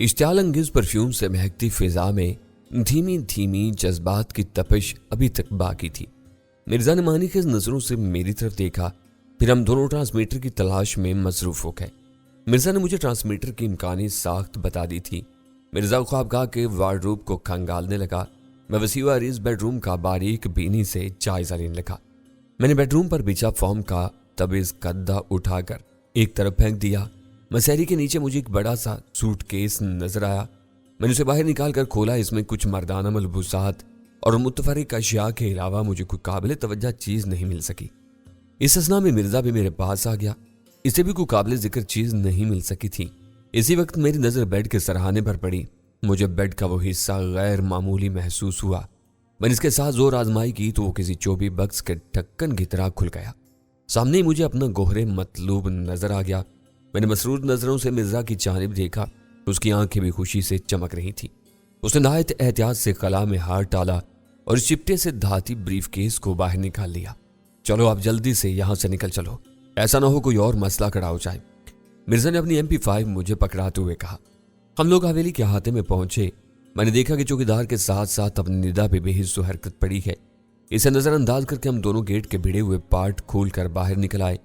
اشتعال انگیز پرفیوم سے مہکتی فضا میں دھیمی دھیمی جذبات کی تپش ابھی تک باقی تھی۔ مرزا نے معنی خیز نظروں سے میری طرف دیکھا، پھر ہم دونوں ٹرانسمیٹر کی تلاش میں مصروف ہو گئے۔ مرزا نے مجھے ٹرانسمیٹر کی امکانی ساخت بتا دی تھی۔ مرزا خوابگاہ کے وارڈروب کو کھنگالنے لگا۔ میں وسیع و عریض بیڈ روم کا باریک بینی سے جائزہ لینے لگا۔ میں نے بیڈ روم پر بچھا فارم کا تبیز گدا اٹھا کر ایک طرف پھینک دیا۔ مسیری کے نیچے مجھے ایک بڑا سا سوٹ کیس نظر آیا۔ میں نے اسے باہر نکال کر کھولا۔ اس میں کچھ مردانہ ملبوسات اور متفرق اشیاء کے علاوہ مجھے کوئی قابل توجہ چیز نہیں مل سکی۔ اس اثنا میں مرزا بھی میرے پاس آ گیا۔ اسے بھی کوئی قابل ذکر چیز نہیں مل سکی تھی۔ اسی وقت میری نظر بیڈ کے سرہانے پر پڑی۔ مجھے بیڈ کا وہ حصہ غیر معمولی محسوس ہوا۔ میں نے اس کے ساتھ زور آزمائی کی تو وہ کسی چوبی بکس کے ڈھکن کی طرح کھل گیا۔ سامنے ہی مجھے اپنا گوہر مطلوب نظر آ گیا۔ میں نے مسرور نظروں سے مرزا کی جانب دیکھا۔ اس کی آنکھیں بھی خوشی سے چمک رہی تھی۔ اس نے نہایت احتیاط سے خلا میں ہاتھ ڈالا اور اس چپٹے سے دھاتی بریف کیس کو باہر نکال لیا۔ چلو آپ جلدی سے یہاں سے نکل چلو، ایسا نہ ہو کوئی اور مسئلہ کھڑا ہو جائے۔ مرزا نے اپنی MP5 مجھے پکڑاتے ہوئے کہا۔ ہم لوگ حویلی کے احاطے میں پہنچے۔ میں نے دیکھا کہ چوکیدار کے ساتھ ساتھ اپنی ندا پہ بے حس و حرکت پڑی ہے۔ اسے نظر انداز کر کے ہم دونوں گیٹ کے بھیڑے ہوئے پارٹ کھول کر باہر نکل آئے۔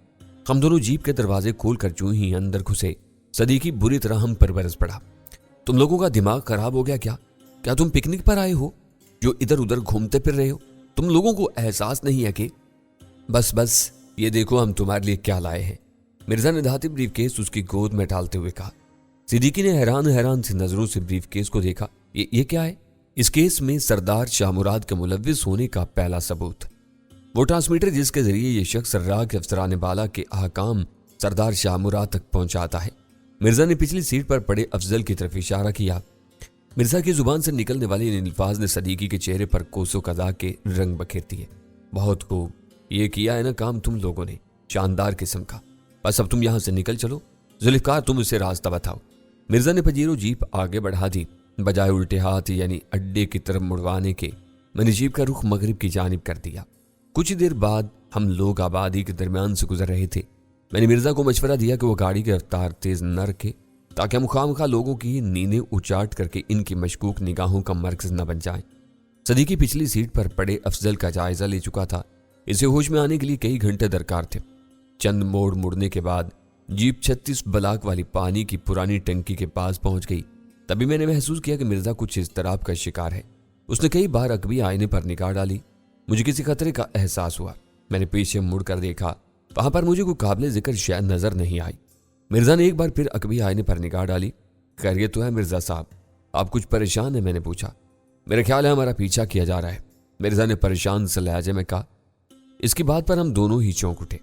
ہم دونوں جیپ کے دروازے کھول کر جو ہی اندر گھسے، صدیقی بری طرح ہم پر برس پڑا۔ تم لوگوں کا دماغ خراب ہو گیا کیا تم پکنک پر آئے ہو جو ادھر ادھر گھومتے پھر رہے ہو؟ تم لوگوں کو احساس نہیں ہے کہ بس یہ دیکھو ہم تمہارے لیے کیا لائے ہیں۔ مرزا نے دھاتی بریف کیس اس کی گود میں ڈالتے ہوئے کہا۔ صدیقی نے حیران سی نظروں سے بریف کیس کو دیکھا۔ یہ کیا ہے؟ اس کیس میں سردار شاہ مراد کے ملوث ہونے کا پہلا ثبوت، وہ ٹرانسمیٹر جس کے ذریعے یہ شخص راک افسران بالا کے احکام سردار شاہ مراد تک پہنچاتا ہے۔ مرزا نے پچھلی سیٹ پر پڑے افضل کی طرف اشارہ کیا۔ مرزا کی زبان سے نکلنے والے ان الفاظ نے صدیقی کے چہرے پر کوس و قزح کے رنگ بکھیر دیے۔ بہت خوب، یہ کیا ہے نا کام تم لوگوں نے، شاندار قسم کا۔ بس اب تم یہاں سے نکل چلو۔ ذوالفقار تم اسے راستہ بتاؤ۔ مرزا نے پجیرو جیپ آگے بڑھا دی۔ بجائے الٹے ہاتھ یعنی اڈے کی طرف مڑوانے کے، میں نے جیپ کا رخ مغرب کی جانب کر دیا۔ کچھ دیر بعد ہم لوگ آبادی کے درمیان سے گزر رہے تھے۔ میں نے مرزا کو مشورہ دیا کہ وہ گاڑی کی رفتار تیز نہ رکھے تاکہ ہم خواہ لوگوں کی نیندیں اچاٹ کر کے ان کی مشکوک نگاہوں کا مرکز نہ بن جائیں۔ صدیقی پچھلی سیٹ پر پڑے افضل کا جائزہ لے چکا تھا۔ اسے ہوش میں آنے کے لیے کئی گھنٹے درکار تھے۔ چند موڑ مڑنے کے بعد جیپ 36 بلاک والی پانی کی پرانی ٹنکی کے پاس پہنچ گئی۔ تبھی میں نے محسوس کیا کہ مرزا کچھ اضطراب کا شکار ہے۔ اس نے کئی بار عقبی آئینے پر نگاہ ڈالی۔ مجھے کسی خطرے کا احساس ہوا۔ میں نے پیچھے مڑ کر دیکھا، وہاں پر مجھے کوئی قابل ذکر شے نظر نہیں آئی۔ مرزا نے ایک بار پھر عقبی آئینے پر نگاہ ڈالی۔ خیریت تو ہے مرزا صاحب؟ آپ کچھ پریشان ہیں؟ میں نے پوچھا۔ میرا خیال ہے ہمارا پیچھا کیا جا رہا ہے، مرزا نے پریشان سے لہجے میں کہا۔ اس کی بات پر ہم دونوں ہی چونک اٹھے۔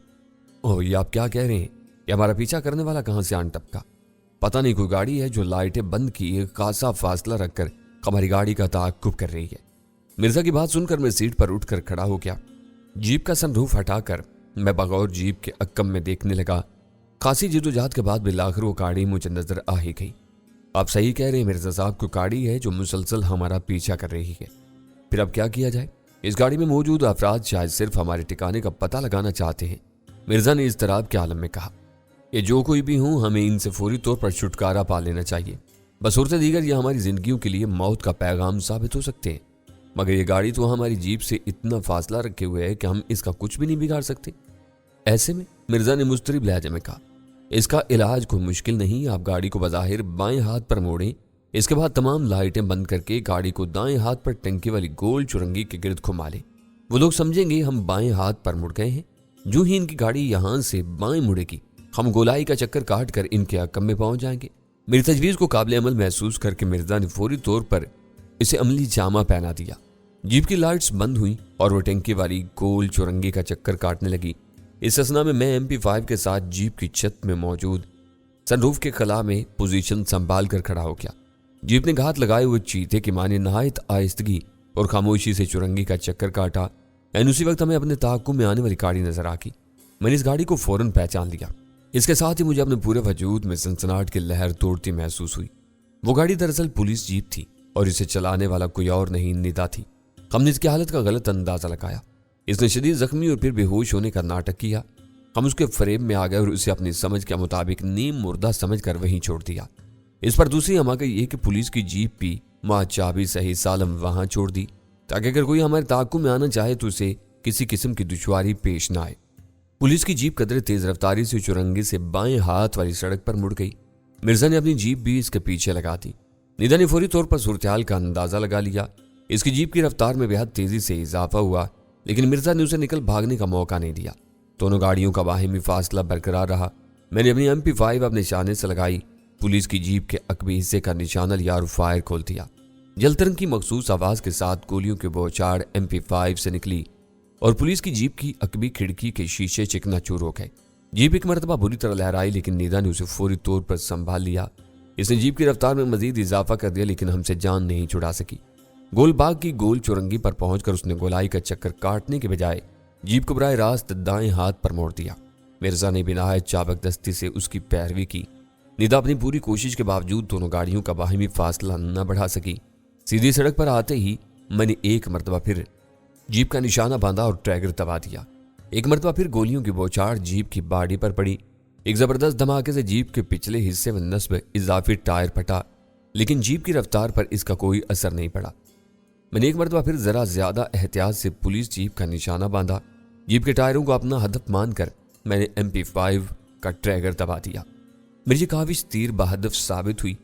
اوہ، یہ آپ کیا کہہ رہے ہیں؟ یہ ہمارا پیچھا کرنے والا کہاں سے آن ٹپکا؟ پتہ نہیں، کوئی گاڑی ہے جو لائٹیں بند کیے خاصا فاصلہ رکھ کر ہماری گاڑی کا تعاقب کر رہی ہے۔ مرزا کی بات سن کر میں سیٹ پر اٹھ کر کھڑا ہو گیا۔ جیپ کا سن روف ہٹا کر میں بغور جیپ کے عقب میں دیکھنے لگا۔ خاصی جدوجہد کے بعد بالآخر وہ گاڑی مجھے نظر آ ہی گئی۔ آپ صحیح کہہ رہے ہیں مرزا صاحب، کو گاڑی ہے جو مسلسل ہمارا پیچھا کر رہی ہے۔ پھر اب کیا کیا جائے؟ اس گاڑی میں موجود افراد شاید صرف ہمارے ٹھکانے کا پتہ لگانا چاہتے ہیں، مرزا نے اضطراب کے عالم میں کہا۔ یہ جو کوئی بھی ہوں، ہمیں ان سے فوری طور پر چھٹکارا پا لینا چاہیے۔ بصورت دیگر یہ ہماری زندگیوں کے لیے موت کا پیغام ثابت ہو سکتے ہیں، مگر یہ گاڑی تو ہماری جیپ سے اتنا فاصلہ رکھے ہوئے ہے کہ ہم اس کا کچھ بھی نہیں بگاڑ سکتے۔ ایسے میں مرزا نے مضطرب لہجے میں کہا، اس کا علاج کوئی مشکل نہیں۔ آپ گاڑی کو بظاہر بائیں ہاتھ پر موڑیں، اس کے بعد تمام لائٹیں بند کر کے گاڑی کو دائیں ہاتھ پر ٹنکی والی گول چرنگی کے گرد گھما لیں۔ وہ لوگ سمجھیں گے ہم بائیں ہاتھ پر مڑ گئے ہیں۔ جو ہی ان کی گاڑی یہاں سے بائیں مڑے گی، ہم گولائی کا چکر کاٹ کر ان کے عقب میں پہنچ جائیں گے۔ میری تجویز کو قابل عمل محسوس کر کے مرزا نے فوری طور پر اسے عملی جامہ پہنا دیا۔ جیپ کی لائٹس بند ہوئیں اور وہ ٹینکی والی گول چرنگی کا چکر کاٹنے لگی۔ اس اثنا میں MP5 کے ساتھ جیپ کی چھت میں موجود سن روف کے خلا میں پوزیشن سنبھال کر کھڑا ہو گیا۔ جیپ نے گھات لگائے ہوئے چیتے کی مانے نہایت آہستگی اور خاموشی سے چرنگی کا چکر کاٹا۔ اسی وقت ہمیں اپنے تعاقب میں آنے والی گاڑی نظر آ گئی۔ میں نے اس گاڑی کو فوراً پہچان لیا۔ اس کے ساتھ ہی مجھے اپنے پورے وجود میں سنسناہٹ کی لہر توڑتی محسوس ہوئی۔ وہ گاڑی دراصل پولیس جیپ تھی اور اسے چلانے والا کوئی اور نہیں، ندا تھی۔ ہم نے اس کی حالت کا غلط اندازہ لگایا۔ اس نے شدید زخمی اور پھر بے ہوش ہونے کا ناٹک کیا۔ ہم اس کے فریب میں آ گئے اور اسے اپنی سمجھ کے مطابق نیم مردہ سمجھ کر وہیں چھوڑ دیا۔ इस पर दूसरी हमाकत ये कि पुलिस की जीप भी मां चाबी सही सालम वहां छोड़ दी, ताकि अगर कोई हमारे ताक़ुब में आना चाहे तो उसे किसी किस्म की दुश्वारी पेश न आए। पुलिस की जीप कदरे तेज रफ्तारी से चुरंगी से बाएं हाथ वाली सड़क पर मुड़ गई। मिर्जा ने अपनी जीप भी इसके पीछे लगा दी। निदा ने फौरी तौर पर सूरत-ए-हाल का अंदाजा लगा लिया। इसकी जीप की रफ्तार में बेहद तेजी से इजाफा हुआ, लेकिन मिर्जा ने उसे निकल भागने का मौका नहीं दिया। दोनों गाड़ियों का बाहिमी फासला बरकरार रहा। मैंने अपनी MP5 अपने निशाने से लगाई, पुलिस की जीप के अकबी हिस्से का निशाना लिया और फायर खोल दिया। जलतरंग की मखसूस आवाज के साथ गोलियों की बौछार MP5 से निकली और पुलिस की जीप की अकबी खिड़की के शीशे चिकनाचूर हो गए। जीप एक मरतबा बुरी तरह लहराई, लेकिन निदा ने उसे फौरी तौर पर संभाल लिया। इसने जीप की रफ्तार में मजीद इजाफा कर दिया, लेकिन हमसे जान नहीं छुड़ा सकी। गोलबाग की गोल चुरंगी पर पहुंचकर उसने गोलाई का चक्कर काटने के बजाय जीप को बराह रास्त दाएं हाथ पर मोड़ दिया। मिर्जा ने बिना चाबकदस्ती से उसकी पैरवी की। निदा अपनी पूरी कोशिश के बावजूद दोनों गाड़ियों का बाहिमी फासला न बढ़ा सकी। सीधी सड़क पर आते ही मैंने एक मरतबा फिर जीप का निशाना बांधा और ट्रैगर दबा दिया। एक मरतबा फिर गोलियों की बौछार जीप की बाड़ी पर पड़ी। एक जबरदस्त धमाके से जीप के पिछले हिस्से में नस्ब इजाफी टायर फटा, लेकिन जीप की रफ्तार पर इसका कोई असर नहीं पड़ा। मैंने एक मरतबा फिर जरा ज्यादा एहतियात से पुलिस जीप का निशाना बांधा। जीप के टायरों को अपना हदफ मानकर मैंने MP5 का ट्रैगर दबा दिया। मेरी काविश तीर बहदफ साबित हुई।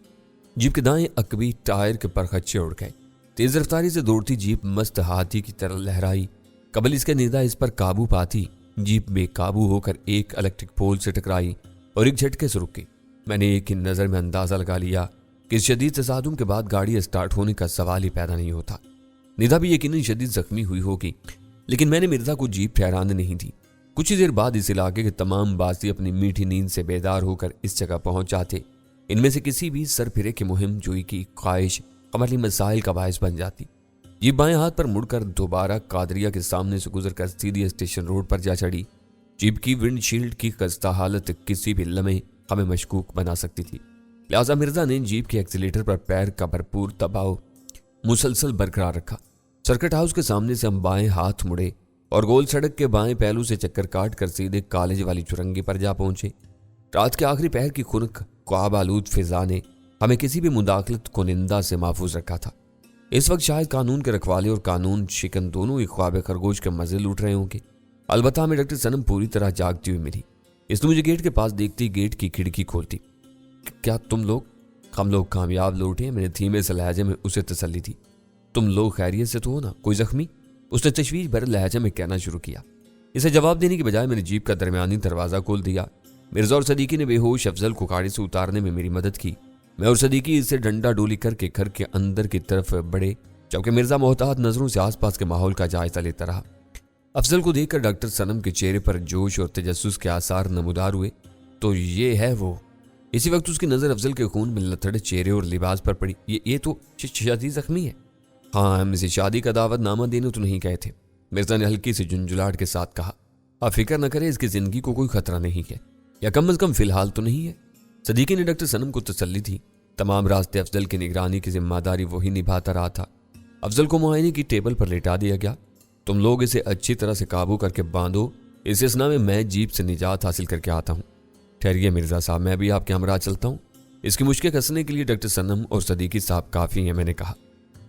जीप के दाएं अकबी टायर के परखच्चे उड़ गए। तेज रफ्तारी से दौड़ती जीप मस्त हाथी की तरह लहराई। कबल इसके निदा इस पर काबू पाती, जीप बेकाबू होकर एक इलेक्ट्रिक पोल से टकराई और एक झटके से रुक गई। मैंने एक ही नजर में अंदाजा लगा लिया कि इस शदीद तसादुम के बाद गाड़ी स्टार्ट होने का सवाल ही पैदा नहीं होता। निदा भी यकीनन शदीद जख्मी हुई होगी, लेकिन मैंने मिर्जा को जीप ठहराने नहीं दी। कुछ ही देर बाद इस इलाके के तमाम बासी अपनी मीठी नींद से बेदार होकर इस जगह पहुंच जाते। इनमें से किसी भी सरफिरे की मुहिम जोई की ख्वाहिश अमली मसाइल का बायस बन जाती। ये बाएं हाथ पर मुड़कर दोबारा कादरिया के सामने से गुजरकर सीधी स्टेशन रोड पर जा चढ़ी। जीप की विंडशील्ड की खस्ता हालत किसी भी लम्हे हमें मशकूक बना सकती थी, लिहाजा मिर्जा ने जीप के एक्सीलेटर पर पैर का भरपूर दबाव मुसलसल बरकरार रखा। सर्किट हाउस के सामने से हम बाएं हाथ मुड़े और गोल सड़क के बाएं पहलू से चक्कर काट कर सीधे कॉलेज वाली चुरंगी पर जा पहुंचे। रात के आखिरी पहर की खुनक ख्वाब आलूद फिजा ने हमें किसी भी मुदाखलत को निंदा से महफूज रखा था। इस वक्त शायद कानून के रखवाले और कानून शिकन दोनों ही ख्वाब खरगोश के मजे लूट रहे होंगे। अलबत्ता हमें डॉक्टर सनम पूरी तरह जागती हुई मिली। इसने मुझे गेट के पास देखती गेट की खिड़की खोलती। क्या तुम लोग? हम लोग कामयाब लौटे, मैंने धीमे से लहजे में उसे तसल्ली दी। तुम लोग खैरियत से तो हो ना? कोई जख्मी? उसने तशवीश भरे लहजे में कहना शुरू किया। इसे जवाब देने के बजाय मैंने जीप का दरमियानी दरवाजा खोल दिया। मिर्जा और सदीकी ने बेहोश अफजल को गाड़ी से उतारने में मेरी मदद की। मैं और सदीकी इसे डंडा डोली करके घर के अंदर की तरफ बढ़े, जबकि मिर्जा मोहतात नजरों से आसपास के माहौल का जायजा लेता रहा। अफजल को देखकर डॉक्टर सनम के चेहरे पर जोश और तजस्सुस के आसार नमूदार हुए। तो ये है वो। इसी वक्त उसकी नजर अफजल के खून में लथड़े चेहरे और लिबास पर पड़ी। ये तो शादी जख्मी है। हाँ, हम इसे शादी का दावत नामा देने तो नहीं गए थे, मिर्जा ने हल्की सी झुंझुलाहट के साथ कहा। आप फिक्र न करें, इसकी जिंदगी को कोई खतरा नहीं है, या कम अज कम फिलहाल तो नहीं है। सदीकी ने डॉक्टर सनम को तसल्ली दी। तमाम रास्ते अफजल की निगरानी की जिम्मेदारी वही निभाता रहा था। अफजल को मुआयने की टेबल पर लेटा दिया गया। तुम लोग इसे अच्छी तरह से काबू करके बांधो, इस असना में मैं जीप से निजात हासिल करके आता हूँ। ठहरिए मिर्जा साहब, मैं भी आपके हमरा चलता हूँ। इसकी मुश्किल कसने के लिए डॉक्टर सनम और सदीकी साहब काफी हैं, मैंने कहा।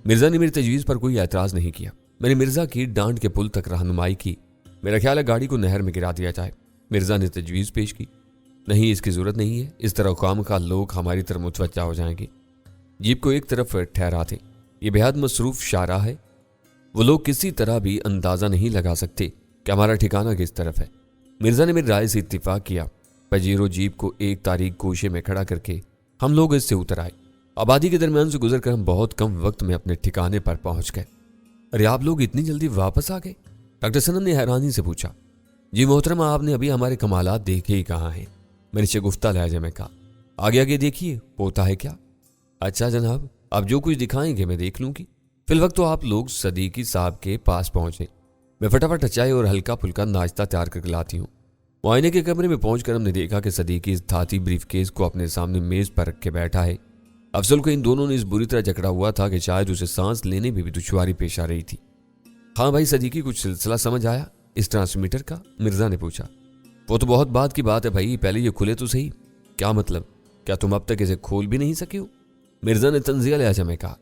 मिर्जा ने मेरी तजवीज़ पर कोई एतराज़ नहीं किया। मैंने मिर्जा की डांट के पुल तक रहनुमाई की। मेरा ख्याल है गाड़ी को नहर में गिरा दिया जाए। मिर्जा ने तजवीज़ पेश की। नहीं, इसकी ज़रूरत नहीं है, इस तरह खामखा लोग हमारी तरफ मुतवज्जा हो जाएंगे। जीप को एक तरफ ठहरा थे। ये बेहद मसरूफ शारा है। वो लोग किसी तरह भी अंदाज़ा नहीं लगा सकते कि हमारा ठिकाना किस तरफ है। मिर्जा ने मेरी राय से इत्तिफाक किया। पजीरो जीप को एक तारीख गोशे में खड़ा करके हम लोग इससे उतर आए। आबादी के दरमियान से गुजरकर हम बहुत कम वक्त में अपने ठिकाने पर पहुंच गए। अरे, आप लोग इतनी जल्दी वापस आ गए? डॉक्टर सनम ने हैरानी से पूछा। जी मोहतरमा, आपने अभी हमारे कमालात देखे ही कहाँ हैं, मैंने शगुफ्ता लहजे में कहा। आगे आगे देखिए, होता है क्या? अच्छा जनाब, आप जो कुछ दिखाएंगे मैं देख लूंगी। फिलवक्त तो आप लोग सदीकी साहब के पास पहुंचे। मैं फटाफट चाय और हल्का फुल्का नाश्ता तैयार करके लाती हूँ। मुआयने के कमरे में पहुंचकर हमने देखा कि सदीकी इस धाती ब्रीफकेस को अपने सामने मेज पर रख के बैठा है। अफजल को इन दोनों ने इस बुरी तरह जकड़ा हुआ था कि शायद उसे सांस लेने में भी दुश्वारी पेश आ रही थी। हाँ भाई सदीकी, कुछ सिलसिला समझ आया इस ट्रांसमीटर का? मिर्जा ने पूछा। वो तो बहुत बात की बात है भाई, पहले ये खुले तो सही। क्या मतलब? क्या तुम अब तक इसे खोल भी नहीं सके हो? मिर्जा ने तंजिया लहजा में कहा।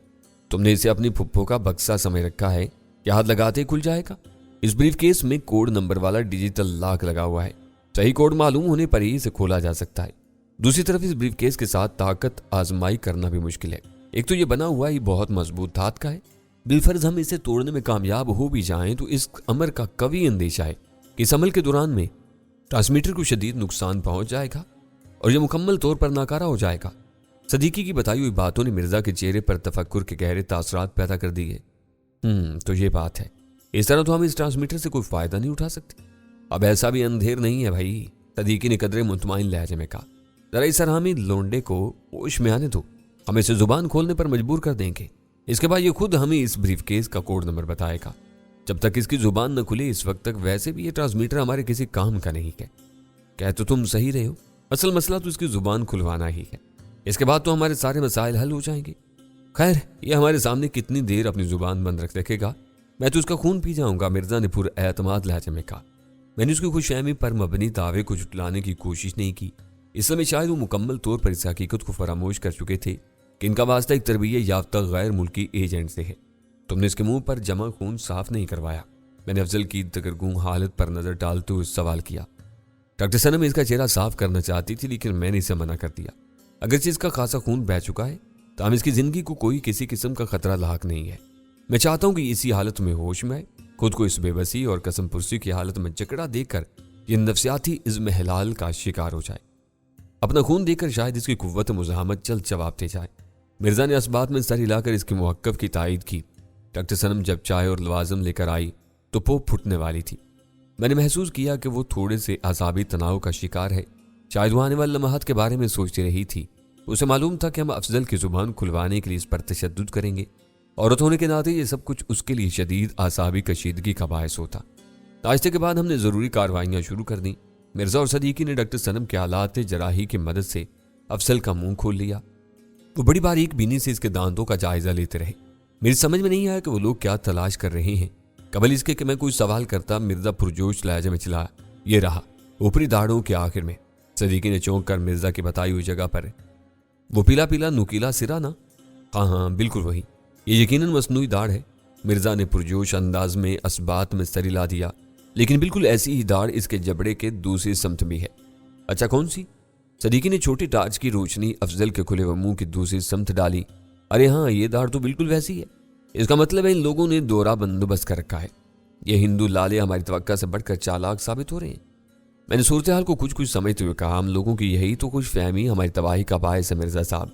तुमने इसे अपनी फुप्पो का बक्सा समझ रखा है कि हाथ लगाते ही खुल जाएगा। इस ब्रीफ केस में कोड नंबर वाला डिजिटल लॉक लगा हुआ है। सही कोड मालूम होने पर ही इसे खोला जा सकता है। दूसरी तरफ इस ब्रीफ केस के साथ ताकत आजमाई करना भी मुश्किल है। एक तो ये बना हुआ ही बहुत मजबूत धात का है। बिलफर्ज हम इसे तोड़ने में कामयाब हो भी जाएं तो इस अमर का कभी अंदेशा है कि इस अमल के दौरान में ट्रांसमीटर को शदीद नुकसान पहुंच जाएगा और यह मुकम्मल तौर पर नाकारा हो जाएगा। सदीकी की बताई हुई बातों ने मिर्जा के चेहरे पर तफक्कुर के गहरे तासरात पैदा कर दिए। तो ये बात है। इस तरह तो हम इस ट्रांसमीटर से कोई फायदा नहीं उठा सकते। अब ऐसा भी अंधेर नहीं है भाई, सदीकी ने कदरे मुतमाइन लहजे में कहा। जरा इस हरामी लोंडे को होश में आने दो, हम इसे जुबान खोलने पर मजबूर कर देंगे। इसके बाद ये खुद हमें इस ब्रीफ केस का कोड नंबर बताएगा। जब तक इसकी जुबान न खुले इस वक्त तक वैसे भी ये ट्रांसमीटर हमारे किसी काम का नहीं है। कह तो तुम सही रहे हो, असल मसला तो इसकी जुबान खुलवाना ही है। इसके बाद तो हमारे सारे मसाइल हल हो जाएंगे। खैर, ये हमारे सामने कितनी देर अपनी जुबान बंद रख रखेगा, मैं तो उसका खून पी जाऊंगा, मिर्जा ने पुरएतमाद लहजे में कहा। मैंने उसकी खुशहमी पर मबनी दावे को जुटलाने की कोशिश नहीं की। इस समय शायद वो मुकम्मल तौर पर इस हकीकत को फरामोश कर चुके थे कि इनका वास्ता एक तरबियत याफ्ता गैर मुल्की एजेंट से है। तुमने इसके मुंह पर जमा खून साफ नहीं करवाया। मैंने अफजल की दगरगूं हालत पर नजर डालते हुए सवाल किया। डॉक्टर सनम इसका चेहरा साफ करना चाहती थी, लेकिन मैंने इसे मना कर दिया। अगर इसका खासा खून बह चुका है तो हम इसकी जिंदगी को कोई किसी किस्म का खतरा लाक नहीं है। मैं चाहता हूं कि इसी हालत में होश में आए, खुद को इस बेबसी और कसम पुरसी की हालत में जकड़ा देकर ये नफ्सियाती इज़्म हिलाल का शिकार हो जाए। अपना खून देकर शायद इसकी कुव्वत मुज़ाहमत जल्द जवाब दे जाए। मिर्जा ने इस बात में सर हिलाकर इसकी मुवक्कफ की तायद की। डॉक्टर सनम जब चाय और लवाजम लेकर आई तो पोप फुटने वाली थी। मैंने महसूस किया कि वो थोड़े से असाबी तनाव का शिकार है। शायद वो आने वाले लम्हात के बारे में सोचती रही थी। उसे मालूम था कि हम अफजल की जुबान खुलवाने के लिए इस पर तशद्दुद करेंगे। औरत होने के नाते ये सब कुछ उसके लिए शदीद आसाबी कशीदगी का बायस होता। नाश्ते के बाद हमने ज़रूरी कार्रवाइयाँ शुरू कर दी। मिर्जा और सदीकी ने डॉक्टर सनम के हालात जराही की मदद से अफजल का मुंह खोल लिया। वो बड़ी बारीक बीनी से इसके दांतों का जायजा लेते रहे। मेरी समझ में नहीं आया कि वो लोग क्या तलाश कर रहे हैं। कबल इसके कि मैं कोई सवाल करता, मिर्जा पुरजोश लहजे में चिल्लाया, ये रहा ऊपरी दाढ़ों के आखिर में। सदीकी ने चौंक कर मिर्जा की बताई हुई जगह पर, वो पीला पीला नुकीला सिरा ना? हाँ बिल्कुल वही, ये यकीनन मसनूई दाढ़ है। मिर्जा ने पुरजोश अंदाज में असबात में सर हिला दिया। लेकिन बिल्कुल ऐसी ही दाढ़ इसके जबड़े के दूसरी समत भी है। अच्छा कौन सी? सदीकी ने छोटी टार्च की रोशनी अफजल के खुले हुए मुंह की दूसरी समत डाली। अरे हाँ, ये दाढ़ तो बिल्कुल वैसी है। इसका मतलब है इन लोगों ने दोहरा बंदोबस्त कर रखा है। ये हिंदू लाले हमारी तवक्का से बढ़कर चालाक साबित हो रहे हैं। मैंने सूरत हाल को कुछ कुछ समझते हुए कहा, हम लोगों की यही तो खुश फहमी हमारी तबाही का बायस है मिर्जा साहब।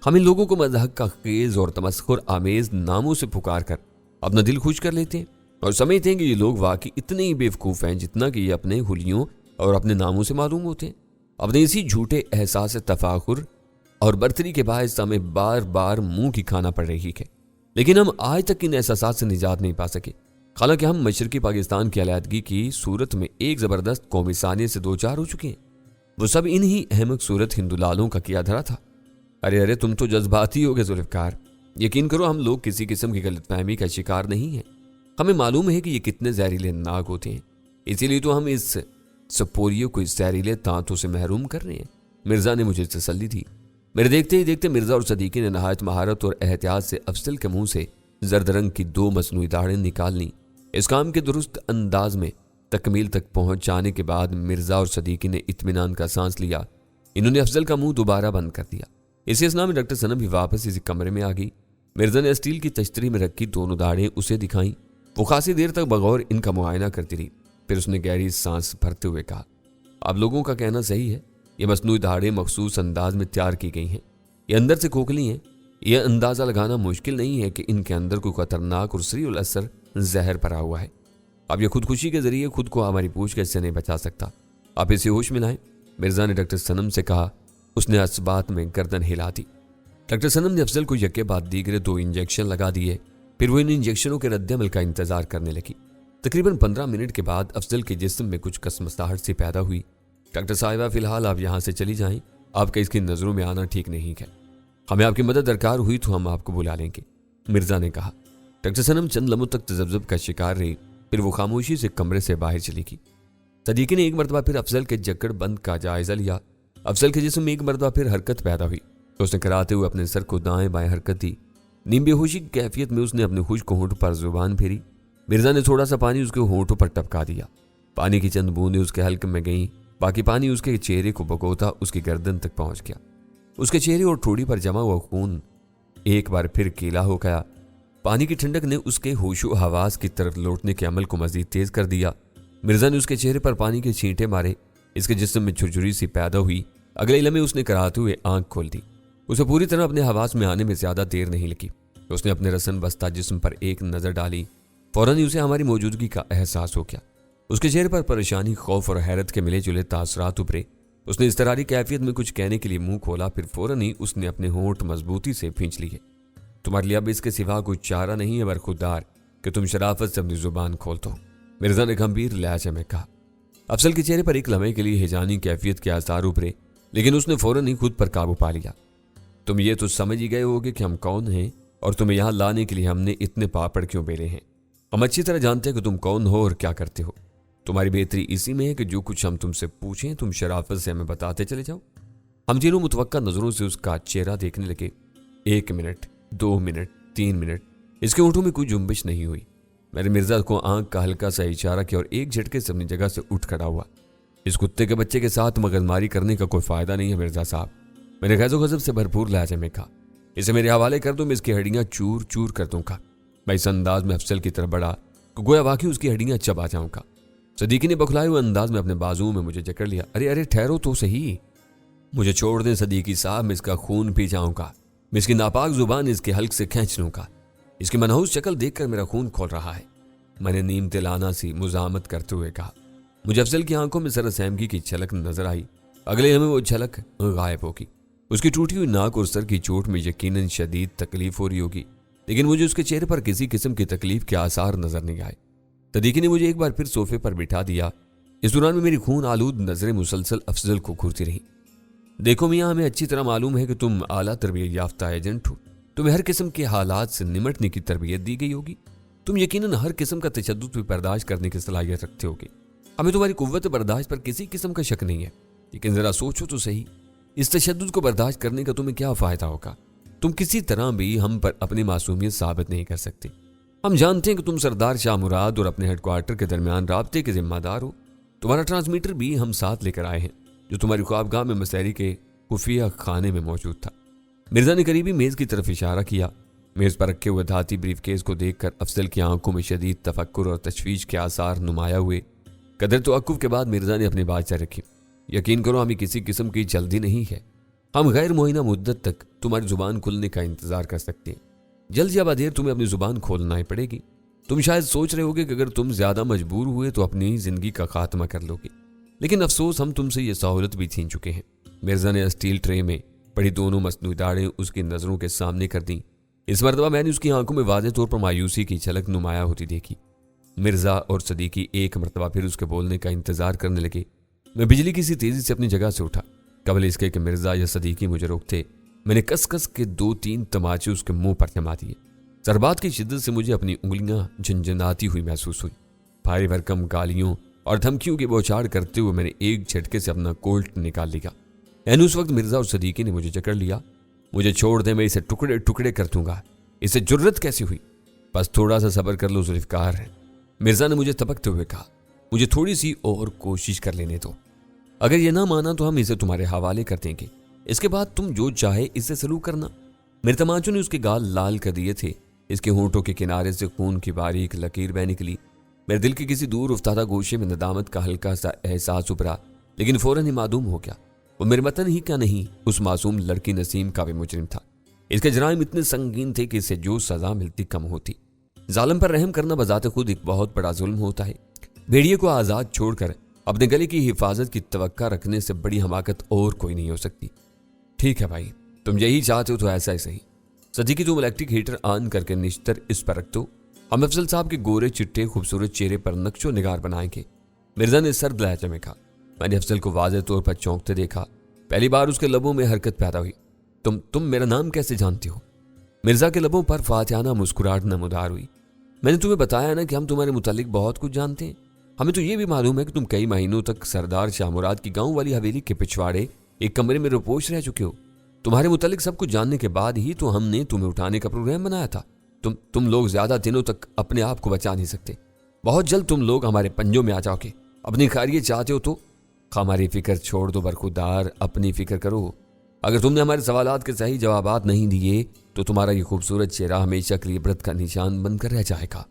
हम इन लोगों को मज़हक का खेज और तमस्खुर आमेज नामों से पुकार कर अपना दिल खुश कर लेते हैं और समझते हैं कि ये लोग वाकई इतने ही बेवकूफ़ हैं जितना कि ये अपने हुलियों और अपने नामों से मालूम होते हैं। अपने इसी झूठे एहसास तफाखुर और बर्तरी के बायस हमें बार बार मुंह की खाना पड़ रही है। लेकिन हम आज तक इन एहसास से निजात नहीं पा सके। हालांकि हम मशरकी पाकिस्तान की अलहदगी की सूरत में एक ज़बरदस्त कौमी सानियत से दो चार हो चुके हैं। वो सब इन्हीं अहमक सूरत हिंदू लालों का किया धरा था। अरे तुम तो जज्बाती हो गए जुल्फ़कार। यकीन करो हम लोग किसी किस्म की गलतफहमी का शिकार नहीं हैं। हमें मालूम है कि ये कितने जहरीले नाक होते हैं, इसीलिए तो हम इस सपोरियों को इस जहरीले दांतों से महरूम कर रहे हैं। मिर्जा ने मुझे तसल्ली दी। मेरे देखते ही देखते मिर्जा और सदीकी ने नहायत महारत और एहतियात से अफजल के मुंह से जर्द रंग की दो मसनूई दाढ़ें निकाल लीं। इस काम के दुरुस्त अंदाज में तकमील तक पहुंच जाने के बाद मिर्जा और सदीकी ने इत्मीनान का सांस लिया। इन्होंने अफजल का मुंह दोबारा बंद कर दिया। इसी असना में डॉक्टर सनम भी वापस इसी कमरे में आ गई। मिर्जा ने स्टील की तश्तरी में रखी दोनों दाढ़ें उसे दिखाई। वो खासी देर तक बगौर इनका मुआयना करती रही। फिर उसने गहरी सांस भरते हुए कहा, आप लोगों का कहना सही है, ये मसनूई दाढ़ें मखसूस अंदाज में तैयार की गई हैं। ये अंदर से खोखली हैं। यह अंदाज़ा लगाना मुश्किल नहीं है कि इनके अंदर कोई खतरनाक और सरीउल असर जहर भरा हुआ है। अब यह खुदकुशी के जरिए खुद को हमारी पूछताछ से नहीं बचा सकता। आप इसे होश में लाएं, मिर्जा ने डॉक्टर सनम से कहा। उसने असबात में गर्दन हिला दी। डॉक्टर सनम ने अफजल को यके बाद दीगरे 2 इंजेक्शन लगा दिए। फिर वो इन इंजेक्शनों के रद्द-ए-अमल का इंतजार करने लगी। तकरीबन 15 मिनट के बाद अफजल के जिस्म में कुछ कसमसाहट सी पैदा हुई। डॉक्टर साहिबा, फिलहाल आप यहाँ से चली जाएं। आपका इसकी नज़रों में आना ठीक नहीं है। हमें आपकी मदद दरकार हुई तो हम आपको बुला लेंगे, मिर्जा ने कहा। डॉक्टर सनम चंद लम्हों तक तजब्जुब का शिकार रही। फिर वो खामोशी से कमरे से बाहर चली गई। सदीकी ने एक मरतबा फिर अफजल के जकड़ बंद का जायजा लिया। افضل کے جسم میں ایک مرتبہ پھر حرکت پیدا ہوئی تو اس نے کراتے ہوئے اپنے سر کو دائیں بائیں حرکت دی۔ نیم بے ہوشی کی کیفیت میں اس نے اپنے خشک ہونٹ پر زبان پھیری۔ مرزا نے تھوڑا سا پانی اس کے ہونٹوں پر ٹپکا دیا۔ پانی کی چند بوندیں اس کے حلق میں گئیں، باقی پانی اس کے چہرے کو بگوتا اس کی گردن تک پہنچ گیا۔ اس کے چہرے اور ٹھوڑی پر جمع ہوا خون ایک بار پھر کیلا ہو گیا۔ پانی کی ٹھنڈک نے اس کے ہوش و حواس کی طرف لوٹنے کے عمل کو مزید تیز کر دیا۔ مرزا نے اس کے چہرے پر پانی کے چھینٹے مارے، اس کے جسم میں جھرجھری سی پیدا ہوئی۔ اگلے لمحے اس نے کراتے ہوئے آنکھ کھول دی۔ اسے پوری طرح اپنے حواس میں آنے میں زیادہ دیر نہیں لگی۔ اس نے اپنے رسن بستہ جسم پر ایک نظر ڈالی، فوراً ہی اسے ہماری موجودگی کا احساس ہو گیا۔ اس کے چہرے پر پریشانی، خوف اور حیرت کے ملے جلے تاثرات ابھرے۔ اس نے اضطراری کیفیت میں کچھ کہنے کے لیے منہ کھولا، پھر فوراً ہی اس نے اپنے ہونٹ مضبوطی سے کھینچ لیے۔ تمہارے لیے اب اس کے سوا کوئی چارہ نہیں ہے برخودار کہ تم شرافت سے اپنی زبان کھول دو، مرزا نے گمبھیر لہجے میں کہا۔ افضل کے چہرے پر ایک لمحے کے لیے ہیجانی کیفیت کے آثار ابھرے، لیکن اس نے فوراً ہی خود پر قابو پا لیا۔ تم یہ تو سمجھ ہی گئے ہوگے کہ ہم کون ہیں اور تمہیں یہاں لانے کے لیے ہم نے اتنے پاپڑ کیوں بیلے ہیں۔ ہم اچھی طرح جانتے ہیں کہ تم کون ہو اور کیا کرتے ہو۔ تمہاری بہتری اسی میں ہے کہ جو کچھ ہم تم سے پوچھیں تم شرافت سے ہمیں بتاتے چلے جاؤ۔ ہم تینوں متوقع نظروں سے اس کا چہرہ دیکھنے لگے۔ 1 منٹ، 2 منٹ، 3 منٹ، اس کے ہونٹوں میں کوئی جنبش نہیں ہوئی۔ میں نے مرزا کو آنکھ کا ہلکا سا اشارہ کیا اور ایک جھٹکے سے اپنی جگہ سے اٹھ کھڑا ہوا۔ اس کتے کے بچے کے ساتھ مغزماری کرنے کا کوئی فائدہ نہیں ہے مرزا صاحب، میں نے غیظ و غضب سے بھرپور لہجے میں کہا۔ اسے میرے حوالے کر دو، میں اس کی ہڈیاں چور چور کر دوں گا۔ میں اس انداز میں افضل کی طرف بڑھا کہ گویا واقعی اس کی ہڈیاں چبا جاؤں گا۔ صدیقی نے بکھلائے ہوئے انداز میں اپنے بازوؤں میں مجھے جکڑ لیا۔ ارے ٹھہرو تو صحیح، مجھے چھوڑ دیں صدیقی صاحب، میں اس کا خون پی جاؤں گا، میں اس کی ناپاک زبان اس کے حلق سے کھینچ لوں گا۔ اس کی منحوس شکل دیکھ کر میرا خون کھول رہا ہے، میں نے نیم تلانہ سی مزاحمت کرتے ہوئے کہا۔ مجھے افضل کی آنکھوں میں سر سہمگی کی جھلک نظر آئی۔ اگلے لمحے وہ جھلک غائب ہوگی۔ اس کی ٹوٹی ہوئی ناک اور سر کی چوٹ میں یقیناً شدید تکلیف ہو رہی ہوگی، لیکن مجھے اس کے چہرے پر کسی قسم کی تکلیف کے آثار نظر نہیں آئے۔ صدیقی نے مجھے ایک بار پھر صوفے پر بٹھا دیا۔ اس دوران میں میری خون آلود نظریں مسلسل افضل کو گھورتی رہیں۔ دیکھو میاں، ہمیں اچھی طرح معلوم ہے کہ تم اعلیٰ تربیت یافتہ ایجنٹ ہو، تمہیں ہر قسم کے حالات سے نمٹنے کی تربیت دی گئی ہوگی، تم یقیناً ہر قسم کا تشدد بھی برداشت کرنے کی صلاحیت رکھتے ہوگے۔ ہمیں تمہاری قوت برداشت پر کسی قسم کا شک نہیں ہے، لیکن ذرا سوچو تو صحیح، اس تشدد کو برداشت کرنے کا تمہیں کیا فائدہ ہوگا؟ تم کسی طرح بھی ہم پر اپنی معصومیت ثابت نہیں کر سکتے۔ ہم جانتے ہیں کہ تم سردار شاہ مراد اور اپنے ہیڈ کوارٹر کے درمیان رابطے کے ذمہ دار ہو۔ تمہارا ٹرانسمیٹر بھی ہم ساتھ لے کر آئے ہیں، جو تمہاری خوابگاہ میں مسیری کے خفیہ خانے میں موجود تھا۔ مرزا نے قریبی میز کی طرف اشارہ کیا۔ میز پر رکھے ہوئے دھاتی بریف کیس کو دیکھ کر افضل کی آنکھوں میں شدید تفکر اور تشویش کے آثار نمایاں ہوئے۔ قدر توقف کے بعد مرزا نے اپنی بات جاری رکھی۔ یقین کرو، ہمیں کسی قسم کی جلدی نہیں ہے، ہم غیر معینہ مدت تک تمہاری زبان کھلنے کا انتظار کر سکتے ہیں۔ جلد یا بدیر تمہیں اپنی زبان کھولنا ہی پڑے گی۔ تم شاید سوچ رہے ہوگے کہ اگر تم زیادہ مجبور ہوئے تو اپنی زندگی کا خاتمہ کر لو گے، لیکن افسوس ہم تم سے یہ سہولت بھی چھین چکے ہیں۔ مرزا نے اسٹیل ٹرے میں پڑی دونوں مصنوعی داڑھیں اس کی نظروں کے سامنے کر دیں۔ اس مرتبہ میں نے اس کی آنکھوں میں واضح طور پر مایوسی کی جھلک نمایاں ہوتی دیکھی۔ مرزا اور صدیقی ایک مرتبہ پھر اس کے بولنے کا انتظار کرنے لگے۔ میں بجلی کی سی تیزی سے اپنی جگہ سے اٹھا۔ قبل اس کے کہ مرزا یا صدیقی مجھے روکتے، میں نے کس کس کے 2-3 تماچے اس کے منہ پر جما دیے۔ ضربات کی شدت سے مجھے اپنی انگلیاں جھنجھناتی ہوئی محسوس ہوئی۔ بھاری بھرکم گالیوں اور دھمکیوں کی بوچھاڑ کرتے ہوئے میں نے ایک جھٹکے سے اپنا کولٹ نکال لیا۔ اس وقت مرزا اور صدیقی نے مجھے جکڑ لیا۔ مجھے چھوڑ دے، میں اسے ٹکڑے ٹکڑے کر دوں گا۔ اسے جرت کیسی ہوئی؟ بس تھوڑا سا صبر کر لو ذوالفقار، مرزا نے مجھے تبکتے ہوئے کہا۔ مجھے تھوڑی سی اور کوشش کر لینے دو، اگر یہ نہ مانا تو ہم اسے تمہارے حوالے کر دیں گے، اس کے بعد تم جو چاہے اس سے سلوک کرنا۔ میرے تماچوں نے اس کے گال لال کر دیے تھے۔ اس کے ہونٹوں کے کنارے سے خون کی باریک لکیر بہ نکلی۔ میرے دل کے کسی دور افتادہ گوشے میں ندامت کا ہلکا سا احساس ابھرا، لیکن فوراً ہی معدوم ہو گیا۔ وہ میرے وطن ہی کا نہیں، اس معصوم لڑکی نسیم کا بھی مجرم تھا۔ اس کے جرائم اتنے سنگین تھے کہ اسے جو سزا ملتی کم ہوتی۔ ظالم پر رحم کرنا بذات خود ایک بہت بڑا ظلم ہوتا ہے۔ بھیڑیے کو آزاد چھوڑ کر اپنے گلے کی حفاظت کی توقع رکھنے سے بڑی حماقت اور کوئی نہیں ہو سکتی۔ ٹھیک ہے بھائی، تم یہی چاہتے ہو تو ایسا ہی صحیح۔ صدیقی تم الیکٹرک ہیٹر آن کر کے نشتر اس پر رکھ دو، ہم افضل صاحب کے گورے چٹے خوبصورت چہرے پر نقش و نگار بنائیں گے، مرزا نے سرد لہجے میں کہا۔ میں نے افضل کو واضح طور پر چونکتے دیکھا۔ پہلی بار اس کے لبوں میں حرکت پیدا ہوئی۔ تم میرا نام کیسے جانتے ہو؟ مرزا کے لبوں پر فاتحانہ مسکراہٹ نمودار ہوئی۔ میں نے تمہیں بتایا نا کہ ہم تمہارے متعلق بہت کچھ جانتے ہیں۔ ہمیں تو یہ بھی معلوم ہے کہ تم کئی مہینوں تک سردار شاہ مراد کی گاؤں والی حویلی کے پچھواڑے एक कमरे में रोपोश रह चुके हो। तुम्हारे मुतालिक सब कुछ जानने के बाद ही तो हमने तुम्हें उठाने का प्रोग्राम बनाया था। तुम लोग ज्यादा दिनों तक अपने आप को बचा नहीं सकते। बहुत जल्द तुम लोग हमारे पंजों में आ जाओगे। अपनी खैरियत चाहते हो तो हमारी फिक्र छोड़ दो बरखुरदार, अपनी फिक्र करो। अगर तुमने हमारे सवालात के सही जवाबात नहीं दिए तो तुम्हारा ये खूबसूरत चेहरा हमेशा के लिए इबरत का निशान बनकर रह जाएगा।